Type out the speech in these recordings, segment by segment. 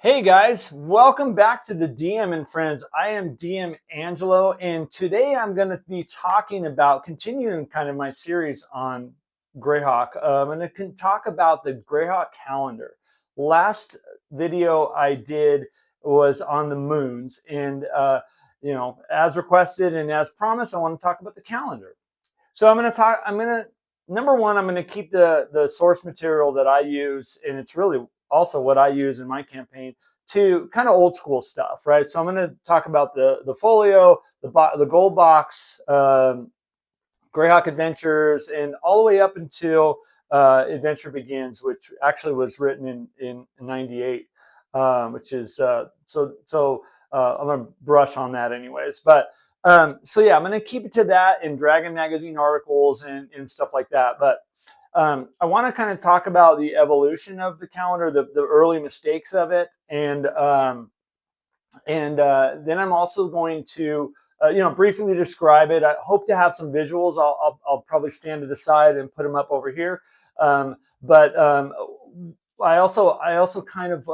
Hey guys, welcome back to the DM and Friends. I am DM Angelo, and today I'm going to be talking about continuing kind of my series on Greyhawk. I'm going to talk about the Greyhawk calendar. Last video I did was on the moons, and as requested and as promised, I want to talk about the calendar. So number one, I'm going to keep the source material that I use, and it's really also what I use in my campaign, to kind of old school stuff, right? So I'm going to talk about the folio, the gold box, Greyhawk Adventures, and all the way up until Adventure Begins, which actually was written in '98, which is I'm going to brush on that anyways. But so yeah, I'm going to keep it to that in Dragon Magazine articles and stuff like that. But I want to kind of talk about the evolution of the calendar, the early mistakes of it, and then I'm also going to briefly describe it. I hope to have some visuals. I'll probably stand to the side and put them up over here. But I also kind of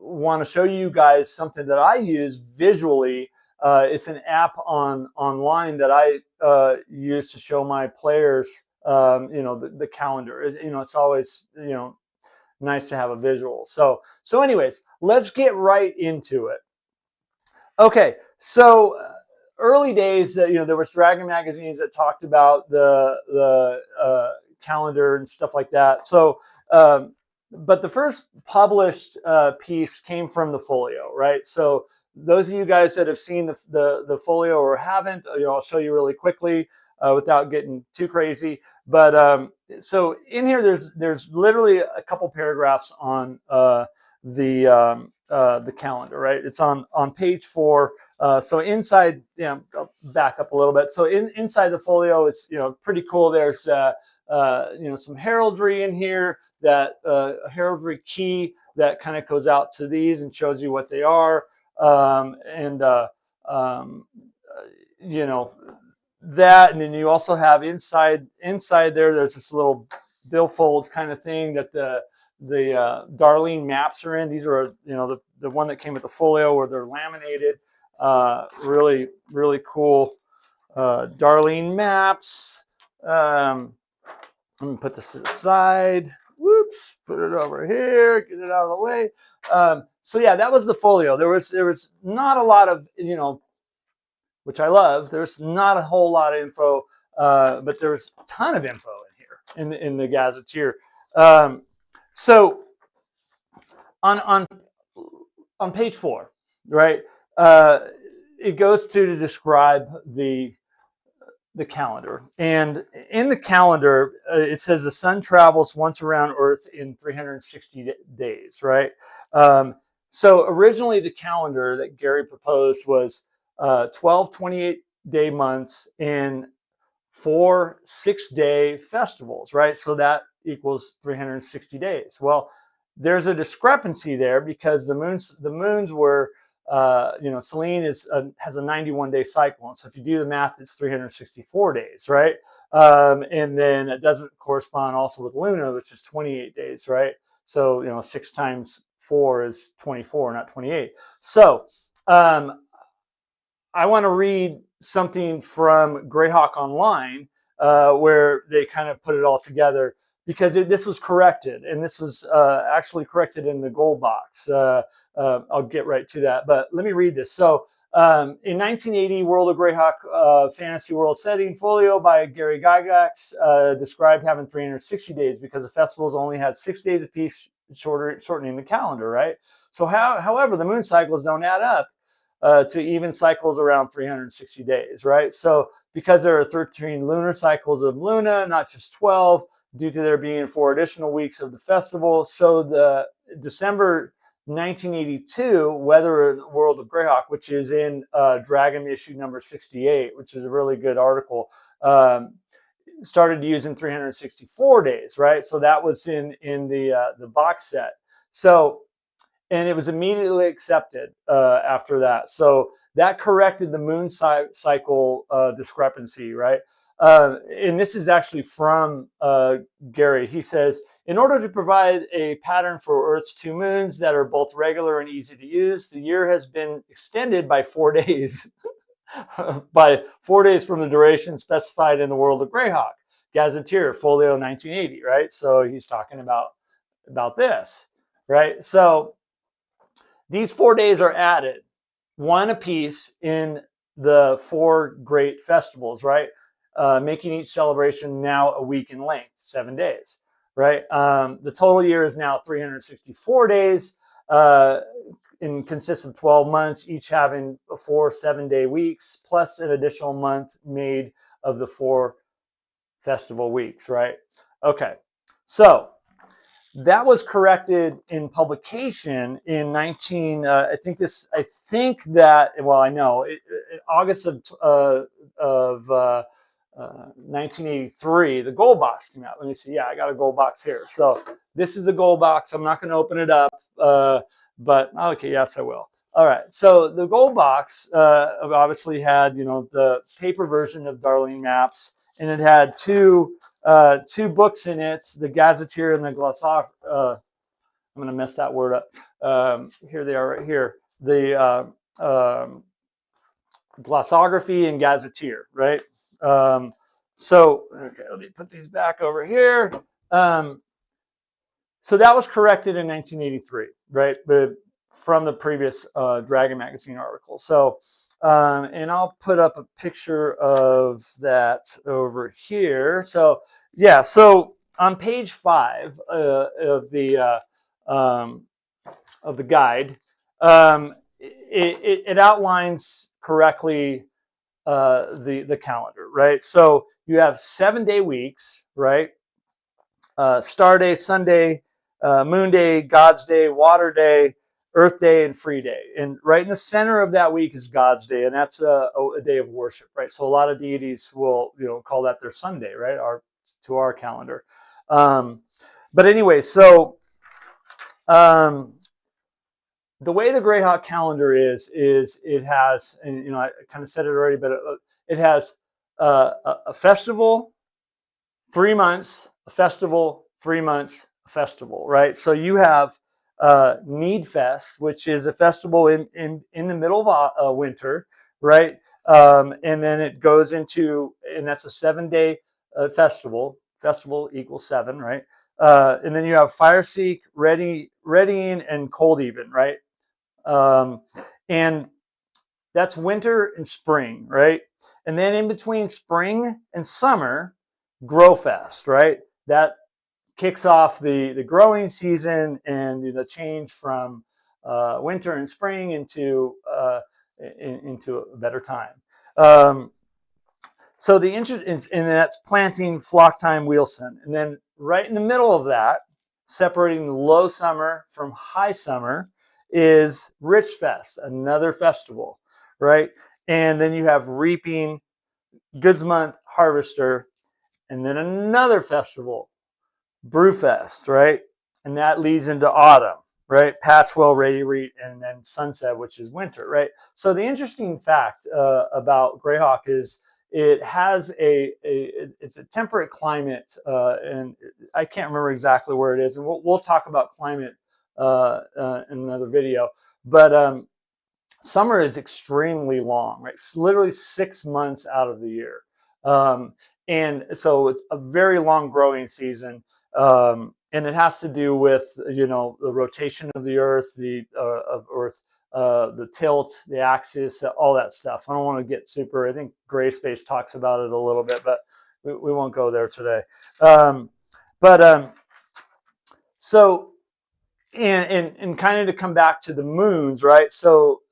want to show you guys something that I use visually. It's an app online that I use to show my players, the calendar. It's always, nice to have a visual. So anyways, let's get right into it. Okay, so early days, there was Dragon magazines that talked about the calendar and stuff like that. So, but the first published piece came from the folio, right? So those of you guys that have seen the folio or haven't, I'll show you really quickly without getting too crazy. But so in here, there's literally a couple paragraphs on the calendar, right? It's on page 4. So inside, I'll back up a little bit. So inside the folio, it's pretty cool. There's some heraldry in here, that heraldry key that kind of goes out to these and shows you what they are, that, and then you also have inside there, there's this little billfold kind of thing that the Darlene maps are in. These are the one that came with the folio, where they're laminated. Really, really cool Darlene maps. I'm gonna put this to the side. Whoops, put it over here, get it out of the way. So yeah, that was the folio. There was not a lot of, which I love. There's not a whole lot of info, but there's a ton of info in here in the gazetteer. So on page 4, right, it goes to describe the calendar. And in the calendar, it says the sun travels once around Earth in 360 days, right? So originally the calendar that Gary proposed was 12 28-day months in 4 6-day festivals, right? So that equals 360 days. Well, there's a discrepancy there because the moons were, Selene has a 91-day cycle, and so if you do the math, it's 364 days, right? And then it doesn't correspond also with Luna, which is 28 days, right? So 6 times 4 is 24, not 28. So I want to read something from Greyhawk Online, where they kind of put it all together, because this was corrected, and this was actually corrected in the gold box. I'll get right to that, but let me read this. So in 1980, World of Greyhawk Fantasy World Setting folio by Gary Gygax described having 360 days because the festivals only had 6 days apiece, shortening the calendar, right? So however, the moon cycles don't add up to even cycles around 360 days, right? So because there are 13 lunar cycles of Luna, not just 12, due to there being 4 additional weeks of the festival. So the December 1982 Weather World of Greyhawk, which is in Dragon issue number 68, which is a really good article, started using 364 days, right? So that was in the box set. So, and it was immediately accepted after that. So that corrected the moon cycle discrepancy, right? And this is actually from Gary. He says, In order to provide a pattern for Earth's 2 moons that are both regular and easy to use, the year has been extended by 4 days. By 4 days from the duration specified in the world of Greyhawk. Gazetteer, Folio 1980, right? So he's talking about this, right? So these 4 days are added, one apiece in the 4 great festivals, right? Making each celebration now a week in length, 7 days, right? The total year is now 364 days and consists of 12 months, each having 4 7-day weeks, plus an additional month made of the 4 festival weeks, right? Okay, so that was corrected in publication in 19. I think that. Well, I know August of 1983, the gold box came out. Let me see. Yeah, I got a gold box here. So this is the gold box. I'm not going to open it up, but okay, yes, I will. All right. So the gold box obviously had, the paper version of Darling Maps, and it had two books in it, the Gazetteer and the Glossar. I'm going to mess that word up. Here they are right here. The Glossography and Gazetteer, right? So, okay, let me put these back over here. So that was corrected in 1983, right? But from the previous Dragon Magazine article. So, and I'll put up a picture of that over here. So, yeah, so on page 5 of the guide, it outlines correctly the calendar, right? So you have 7-day weeks, right? Star Day, Sunday, Moon Day, God's Day, Water Day, Earth Day, and Free Day. And right in the center of that week is God's Day, and that's a day of worship, right? So a lot of deities will, call that their Sunday, right? To our calendar. But anyway, so the way the Greyhawk calendar is it has, and I kind of said it already, but it has a festival, 3 months, a festival, 3 months, a festival, right? So you have Needfest, which is a festival in the middle of winter, right? And then it goes into, and that's a 7-day festival. Festival equals 7, right? And then you have Fireseek, Readying, and Cold Even, right? And that's winter and spring, right? And then in between spring and summer, Growfest, right? That kicks off the growing season and the change from winter and spring into a better time. So the interest is, and that's planting, flock time, wheelson, and then right in the middle of that, separating the low summer from high summer, is Richfest, another festival, right? And then you have reaping, goods month, harvester, and then another festival, Brewfest, right? And that leads into autumn, right? Patchwell, Ready, and then sunset, which is winter, right? So the interesting fact about Greyhawk is it has it's a temperate climate, and I can't remember exactly where it is, and we'll talk about climate in another video. But summer is extremely long, right? It's literally 6 months out of the year, and so it's a very long growing season. And it has to do with the rotation of the Earth, the tilt, the axis, all that stuff. I don't want to get super. I think Gray Space talks about it a little bit, but we won't go there today. So and kind of to come back to the moons, right? So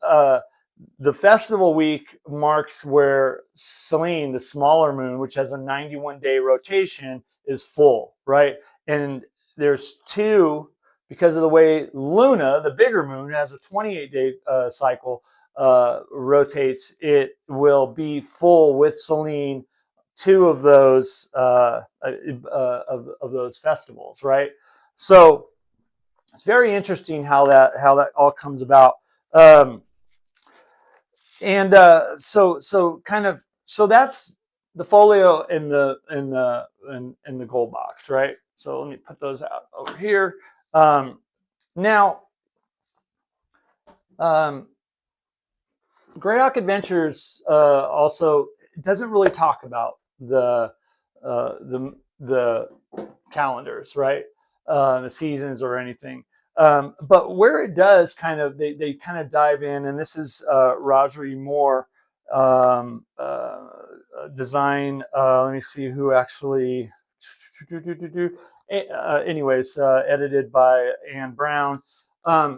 the festival week marks where Selene, the smaller moon, which has a 91-day rotation, is full, right? And there's 2, because of the way Luna, the bigger moon, has a 28-day cycle, rotates. It will be full with Selene 2 of those of those festivals, right? So it's very interesting how that all comes about. So that's the folio in the gold box, right? So let me put those out over here. Now, Greyhawk Adventures also doesn't really talk about the calendars, right? The seasons or anything. But where it does kind of, they kind of dive in, and this is Roger E. Moore design. Let me see who actually. Anyways, edited by Ann Brown. I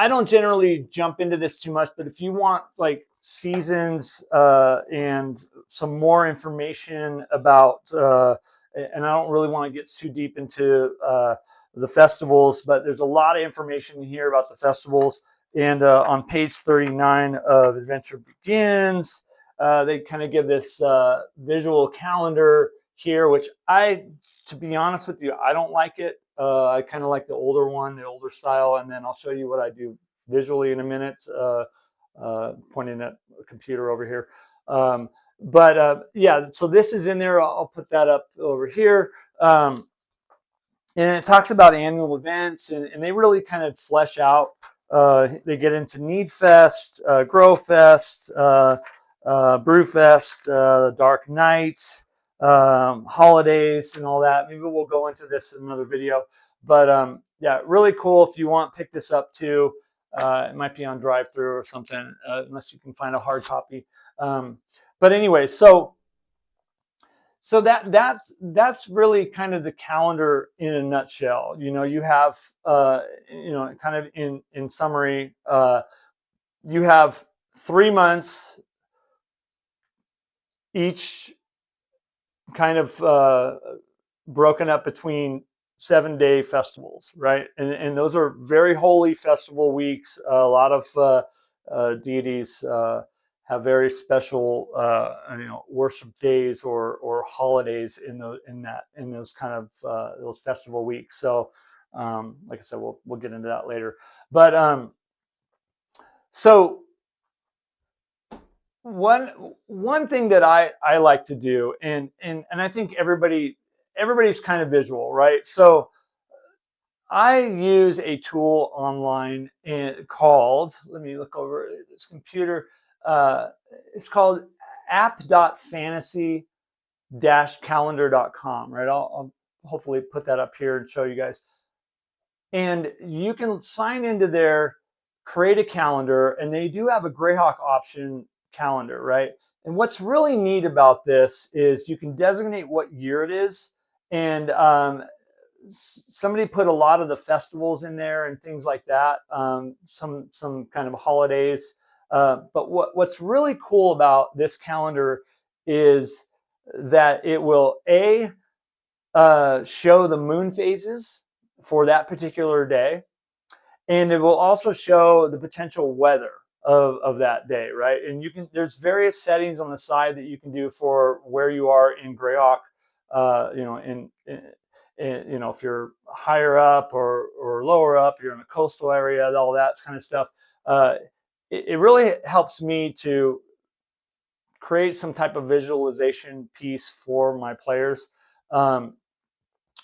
don't generally jump into this too much, but if you want like seasons and some more information about, and I don't really want to get too deep into the festivals, but there's a lot of information here about the festivals. And on page 39 of Adventure Begins, they kind of give this visual calendar here, which to be honest with you, I don't like it. I kind of like the older one, the older style, and then I'll show you what I do visually in a minute, pointing at a computer over here. Yeah, so this is in there. I'll put that up over here. And it talks about annual events, and they really kind of flesh out. They get into Needfest, Growfest, Brewfest, Dark Night, holidays and all that. Maybe we'll go into this in another video, but yeah, really cool. If you want, pick this up too. It might be on drive-through or something, unless you can find a hard copy. But anyway, so that's really kind of the calendar in a nutshell. You know, you have kind of in summary, you have 3 months each, kind of broken up between 7-day festivals, right? And those are very holy festival weeks. A lot of deities have very special worship days or holidays in those kind of those festival weeks. So like I said, we'll get into that later. But so one thing that I like to do, and I think everybody's kind of visual, right? So I use a tool online called, let me look over this computer. It's called app.fantasy-calendar.com, right? I'll hopefully put that up here and show you guys. And you can sign into there, create a calendar, and they do have a Greyhawk option calendar, right? And what's really neat about this is you can designate what year it is, and somebody put a lot of the festivals in there and things like that, some kind of holidays. But what's really cool about this calendar is that it will show the moon phases for that particular day, and it will also show the potential weather of that day, right? And there's various settings on the side that you can do for where you are in Greyhawk. If you're higher up or lower up, you're in a coastal area, all that kind of stuff. It really helps me to create some type of visualization piece for my players.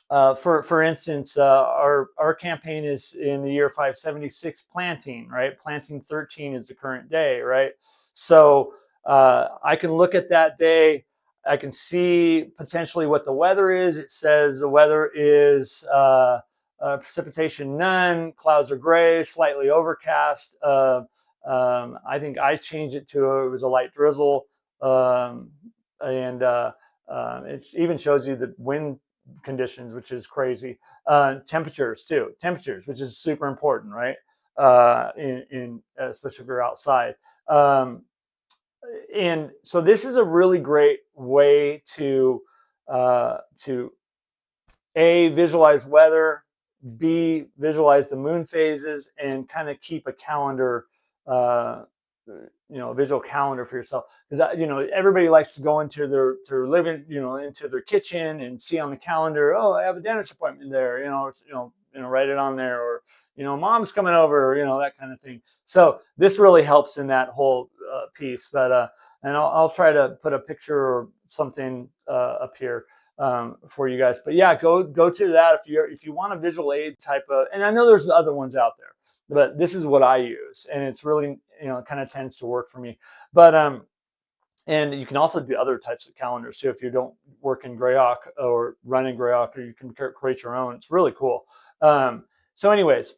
For instance, our campaign is in the year 576 planting, right? Planting 13 is the current day, right? So I can look at that day. I can see potentially what the weather is. It says the weather is precipitation none, clouds are gray, slightly overcast. I think I changed it to it was a light drizzle, and it even shows you the wind conditions, which is crazy. Temperatures too, which is super important, right? Especially if you're outside. And so this is a really great way to A, visualize weather, B, visualize the moon phases, and kind of keep a calendar, a visual calendar for yourself. Because everybody likes to go into their living, into their kitchen and see on the calendar, oh, I have a dentist appointment there, write it on there, or mom's coming over, that kind of thing. So this really helps in that whole piece. But and I'll try to put a picture or something up here. for you guys. But yeah, go to that if you want a visual aid type of, and I know there's other ones out there, but this is what I use, and it's really, you know, it kind of tends to work for me. But and you can also do other types of calendars too if you don't work in Greyhawk or run in Greyhawk, or you can create your own. It's really cool. So anyways,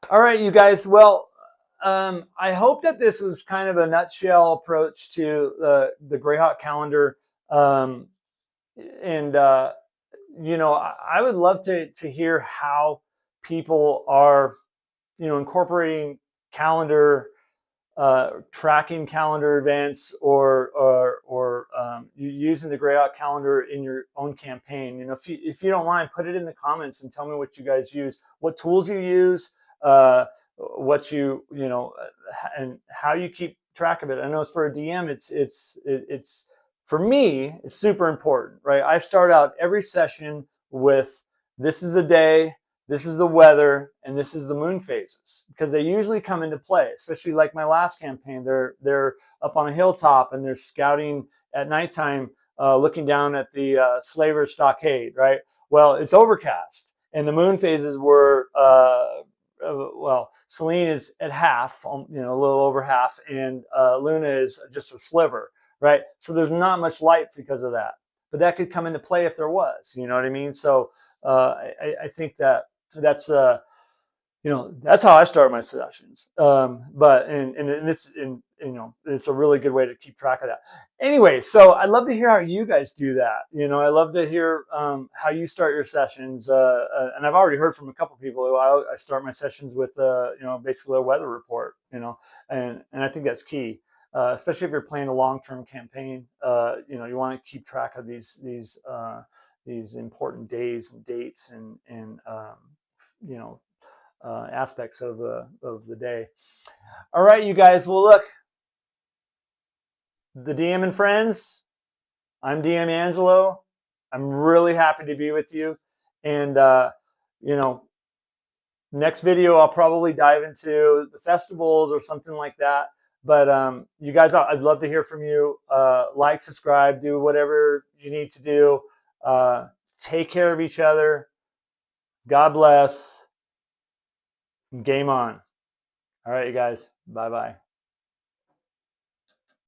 all right, you guys. Well, I hope that this was kind of a nutshell approach to the Greyhawk calendar. And you know, I would love to hear how people are, you know, incorporating calendar, tracking calendar events, or using the Greyhawk calendar in your own campaign. You know, if you don't mind, put it in the comments and tell me what you guys use, what tools you use, what you know, and how you keep track of it. I know it's for a DM, it's for me, it's super important, right? I start out every session with, this is the day, this is the weather, and this is the moon phases, because they usually come into play, especially like my last campaign. They're up on a hilltop and they're scouting at nighttime, looking down at the slaver stockade, right? Well, it's overcast, and the moon phases were, well, Selene is at half, you know, a little over half, and Luna is just a sliver, right? So there's not much light because of that. But that could come into play if there was, you know what I mean? So I think that's you know, that's how I start my sessions. But and it's, you know, it's a really good way to keep track of that. Anyway, so I'd love to hear how you guys do that. You know, I love to hear how you start your sessions. And I've already heard from a couple people who I start my sessions with, you know, basically a weather report. You know, and I think that's key. Especially if you're playing a long-term campaign, you know, you want to keep track of these important days and dates and you know, aspects of the day. All right, you guys. Well, look, the DM and friends, I'm DM Angelo. I'm really happy to be with you, and you know, next video I'll probably dive into the festivals or something like that. But you guys, I'd love to hear from you. Like, subscribe, do whatever you need to do. Take care of each other. God bless. Game on. All right, you guys. Bye-bye.